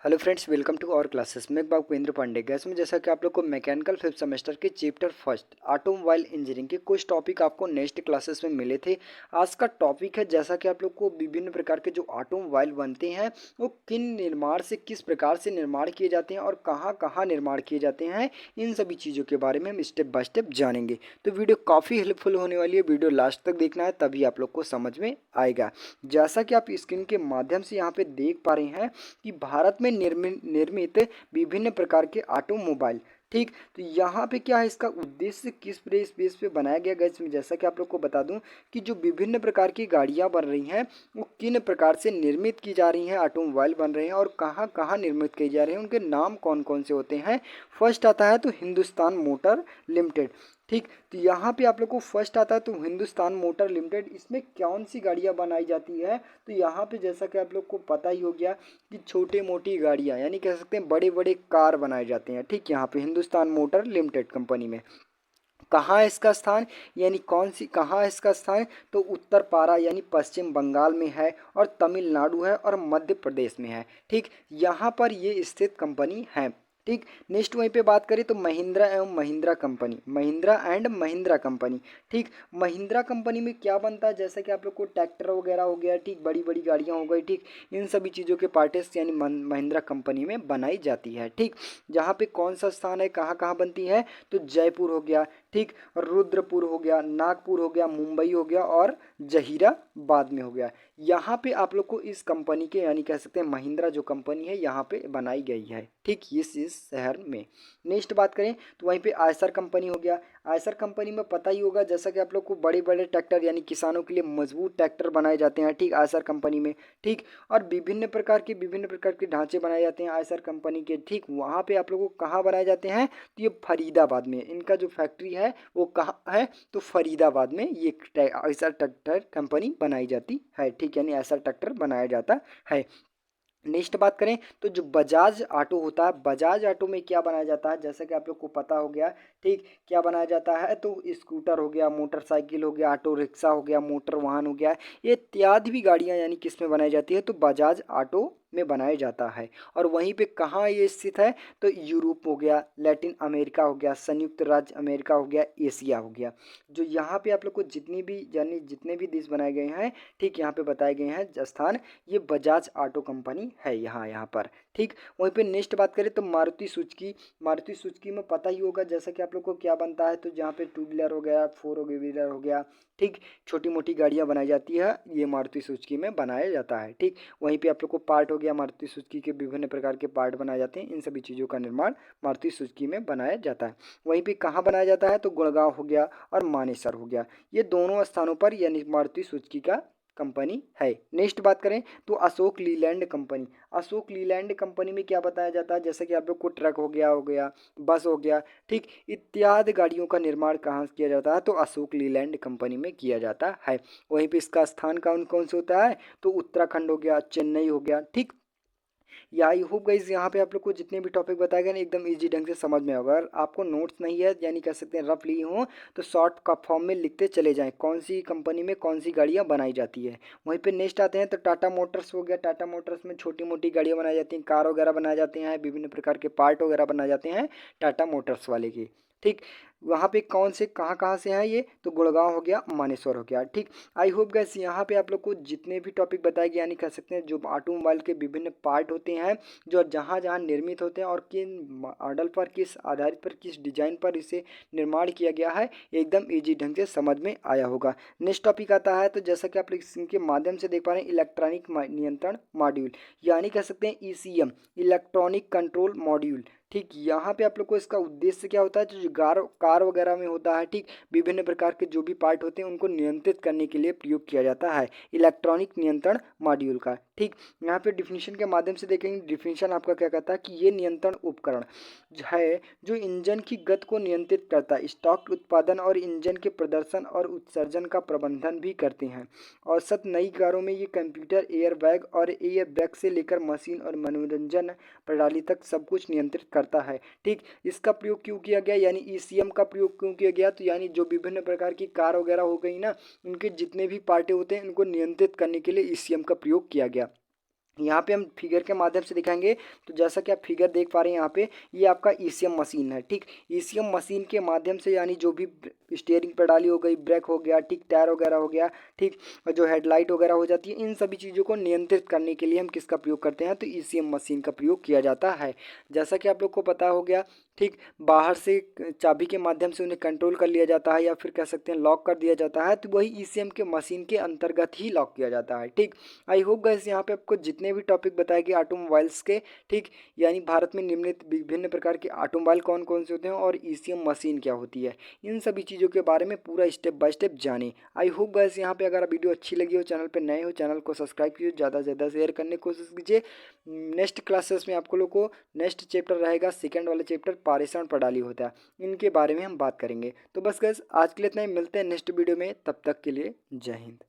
Hello friends, welcome to our classes. मैं Babu Pandey gas में जैसा कि आप लोग को मैकेनिकल फिफ्थ सेमेस्टर के चैप्टर फर्स्ट ऑटोमोबाइल इंजीनियरिंग के कुछ टॉपिक आपको नेक्स्ट क्लासेस में मिले थे। आज का टॉपिक है जैसा कि आप लोग को विभिन्न प्रकार के जो ऑटोमोबाइल बनते हैं वो किन निर्माण से किस प्रकार से निर्माण किए जाते हैं और कहाँ कहाँ निर्माण किए जाते हैं, इन सभी चीज़ों के बारे में हम स्टेप बाय स्टेप जानेंगे। तो वीडियो काफ़ी हेल्पफुल होने वाली है, वीडियो लास्ट तक देखना है तभी आप लोग को समझ में आएगा। जैसा कि आप स्क्रीन के माध्यम से यहाँ पे देख पा रहे हैं कि भारत में निर्मित विभिन्न प्रकार के ऑटोमोबाइल। ठीक, तो यहाँ पे क्या है, इसका उद्देश्य किस बेस पे बनाया गया है इसमें जैसा कि आप लोग को बता दूं कि जो विभिन्न प्रकार की गाड़ियाँ बन रही हैं वो किन प्रकार से निर्मित की जा रही हैं, ऑटोमोबाइल बन रहे हैं और कहाँ कहाँ निर्मित की जा रहे हैं, उनके नाम कौन कौन से होते हैं। फर्स्ट आता है तो हिंदुस्तान मोटर लिमिटेड। ठीक, तो यहाँ पे आप लोग को फर्स्ट आता है तो हिंदुस्तान मोटर लिमिटेड। इसमें कौन सी गाड़ियाँ बनाई जाती है, तो यहाँ पे जैसा कि आप लोग को पता ही हो गया कि छोटे मोटी गाड़ियाँ यानी कह सकते हैं बड़े बड़े कार बनाए जाते हैं। ठीक, यहाँ पे हिंदुस्तान मोटर लिमिटेड कंपनी में कहाँ है इसका स्थान, यानी कौन सी कहाँ है इसका स्थान, तो उत्तर पारा यानी पश्चिम बंगाल में है और तमिलनाडु है और मध्य प्रदेश में है। ठीक, यहाँ पर ये स्थित कंपनी है। ठीक, नेक्स्ट वहीं पे बात करें तो महिंद्रा एवं Mahindra company, Mahindra and Mahindra company. ठीक, महिंद्रा कंपनी में क्या बनता है, जैसा कि आप लोग को ट्रैक्टर वगैरह हो गया, ठीक, बड़ी बड़ी गाड़ियाँ हो गई, ठीक, इन सभी चीज़ों के पार्ट्स यानी महिंद्रा कंपनी में बनाई जाती है। ठीक, जहाँ पे कौन सा स्थान है, कहाँ कहाँ बनती है, तो जयपुर हो गया, ठीक, रुद्रपुर हो गया, नागपुर हो गया, मुंबई हो गया और जहीराबाद में हो गया। यहाँ पे आप लोग को इस कंपनी के यानी कह सकते हैं महिंद्रा जो कंपनी है यहाँ पे बनाई गई है। ठीक, इस शहर में। नेक्स्ट बात करें तो वहीं पे आयसर कंपनी हो गया। आयसर कंपनी में पता ही होगा जैसा कि आप लोग को बड़े बड़े ट्रैक्टर यानी किसानों के लिए मजबूत ट्रैक्टर बनाए जाते हैं। ठीक, आयसर कंपनी में। ठीक, और विभिन्न प्रकार के ढांचे बनाए जाते हैं आयसर कंपनी के। ठीक, वहाँ पे आप लोगों को कहाँ बनाए जाते हैं, तो ये फरीदाबाद में इनका जो फैक्ट्री है वो कहाँ है, तो फरीदाबाद में ये ऐसा ट्रैक्टर कंपनी बनाई जाती है। ठीक, यानी ऐसा ट्रैक्टर बनाया जाता है। नेक्स्ट बात करें तो जो बजाज ऑटो होता है, बजाज ऑटो में क्या बनाया जाता है, जैसा कि आप लोग को पता हो गया। ठीक, क्या बनाया जाता है, तो स्कूटर हो गया, मोटरसाइकिल हो गया, ऑटो रिक्शा हो गया, मोटर वाहन हो गया, ये इत्यादि भी गाड़ियां यानी किस में बनाई जाती है, तो बजाज ऑटो में बनाया जाता है। और वहीं पे कहाँ ये स्थित है, तो यूरोप हो गया, लैटिन अमेरिका हो गया, संयुक्त राज्य अमेरिका हो गया, एशिया हो गया। जो यहाँ पे आप लोग को जितनी भी यानी जितने भी देश बनाए गए हैं, ठीक, यहाँ पे बताए गए हैं स्थान, ये बजाज ऑटो कंपनी है यहाँ पर। ठीक, वहीं पे नेक्स्ट बात करें तो मारुति सुजुकी। मारुति सुजुकी में पता ही होगा जैसा कि आप लोग को क्या बनता है, तो जहाँ पे टू व्हीलर हो गया, फोर व्हीलर हो गया, ठीक, छोटी मोटी गाड़ियाँ बनाई जाती है, ये मारुति सुजुकी में बनाया जाता है। ठीक, वहीं पे आप लोग को पार्ट हो गया, मारुति सुजुकी के विभिन्न प्रकार के पार्ट बनाए जाते हैं, इन सभी चीज़ों का निर्माण मारुति सुजुकी में बनाया जाता है। वहीं पे कहाँ बनाया जाता है, तो गुड़गांव हो गया और मानेसर हो गया, ये दोनों स्थानों पर यानी मारुति सुजुकी का कंपनी है। नेक्स्ट बात करें तो अशोक लीलैंड कंपनी। अशोक लीलैंड कंपनी में क्या बताया जाता है, जैसे कि आप लोग को ट्रक हो गया, बस हो गया, ठीक, इत्यादि गाड़ियों का निर्माण कहाँ किया जाता है, तो अशोक लीलैंड कंपनी में किया जाता है। वहीं पे इसका स्थान कौन कौन से होता है, तो उत्तराखंड हो गया, चेन्नई हो गया। ठीक, या आई होप गाइस यहाँ पे आप लोग को जितने भी टॉपिक बताए गए ना एकदम इजी ढंग से समझ में होगा। अगर आपको नोट्स नहीं है यानी कह सकते हैं रफ ली हो, तो शॉर्ट का फॉर्म में लिखते चले जाएं कौन सी कंपनी में कौन सी गाड़ियाँ बनाई जाती है। वहीं पे नेक्स्ट आते हैं तो टाटा मोटर्स हो गया। टाटा मोटर्स में छोटी मोटी गाड़ियाँ बनाई जाती हैं, कार वगैरह बनाए जाते हैं, विभिन्न प्रकार के पार्ट वगैरह बनाए जाते हैं टाटा मोटर्स वाले के। ठीक, वहाँ पे कौन से कहाँ कहाँ से हैं ये, तो गुड़गांव हो गया, मानेसर हो गया। ठीक, आई होप गैस यहाँ पे आप लोग को जितने भी टॉपिक बताए गए यानी कह सकते हैं जो ऑटोमोबाइल के विभिन्न पार्ट होते हैं, जो जहाँ जहाँ निर्मित होते हैं और किन मॉडल पर किस आधारित पर किस डिजाइन पर इसे निर्माण किया गया है, एकदम इजी ढंग से समझ में आया होगा। नेक्स्ट टॉपिक आता है तो जैसा कि आप लोग इनके माध्यम से देख पा रहे हैं, इलेक्ट्रॉनिक नियंत्रण मॉड्यूल यानी कह सकते हैं ईसीएम, इलेक्ट्रॉनिक कंट्रोल मॉड्यूल। ठीक, यहाँ पे आप लोग को इसका उद्देश्य क्या होता है, तो जो कार वगैरह में होता है, ठीक, विभिन्न प्रकार के जो भी पार्ट होते हैं उनको नियंत्रित करने के लिए प्रयोग किया जाता है इलेक्ट्रॉनिक नियंत्रण मॉड्यूल का। ठीक, यहाँ पे डिफिनीशन के माध्यम से देखेंगे, डिफिनीशन आपका क्या कहता है कि ये नियंत्रण उपकरण है जो इंजन की गति को नियंत्रित करता है, स्टॉक उत्पादन और इंजन के प्रदर्शन और उत्सर्जन का प्रबंधन भी करते हैं। औसत नई कारों में ये कंप्यूटर एयरबैग और एयर ब्रेक से लेकर मशीन और मनोरंजन प्रणाली तक सब कुछ नियंत्रित करता है। ठीक, इसका प्रयोग क्यों किया गया, यानी ईसीएम का प्रयोग क्यों किया गया, तो यानी जो विभिन्न प्रकार की कार वगैरह हो गई ना, उनके जितने भी पार्टे होते हैं उनको नियंत्रित करने के लिए ईसीएम का प्रयोग किया गया। यहाँ पे हम फिगर के माध्यम से दिखाएंगे। तो जैसा कि आप फिगर देख पा रहे हैं यहाँ पे, ये आपका ईसीएम मशीन है। ठीक, ईसीएम मशीन के माध्यम से यानी जो भी स्टीयरिंग प्रणाली हो गई, ब्रेक हो गया, ठीक, टायर वगैरह हो गया, ठीक, और जो हेडलाइट वगैरह हो जाती है, इन सभी चीज़ों को नियंत्रित करने के लिए हम किसका प्रयोग करते हैं, तो ईसीएम मशीन का प्रयोग किया जाता है। जैसा कि आप लोग को पता हो गया, ठीक, बाहर से चाबी के माध्यम से उन्हें कंट्रोल कर लिया जाता है या फिर कह सकते हैं लॉक कर दिया जाता है, तो वही ईसीएम के मशीन के अंतर्गत ही लॉक किया जाता है। ठीक, आई होप गाइस यहाँ पे आपको जितने भी टॉपिक बताए गए ऑटोमोबाइल्स के, ठीक, यानी भारत में निम्नलिखित विभिन्न प्रकार के ऑटोमोबाइल कौन कौन से होते हैं और ईसीएम मशीन क्या होती है, इन सभी चीज़ों के बारे में पूरा स्टेप बाय स्टेप जाने। आई होप गाइस यहाँ पे अगर वीडियो अच्छी लगी हो, चैनल पे नए हो, चैनल को सब्सक्राइब कीजिए, ज़्यादा से ज़्यादा शेयर करने की कोशिश कीजिए। नेक्स्ट क्लासेस में आपको लोग को नेक्स्ट चैप्टर रहेगा, सेकंड वाला चैप्टर पारेषण प्रणाली होता है, इनके बारे में हम बात करेंगे। तो बस गाइस आज के लिए इतना ही, मिलते हैं नेक्स्ट वीडियो में, तब तक के लिए जय हिंद।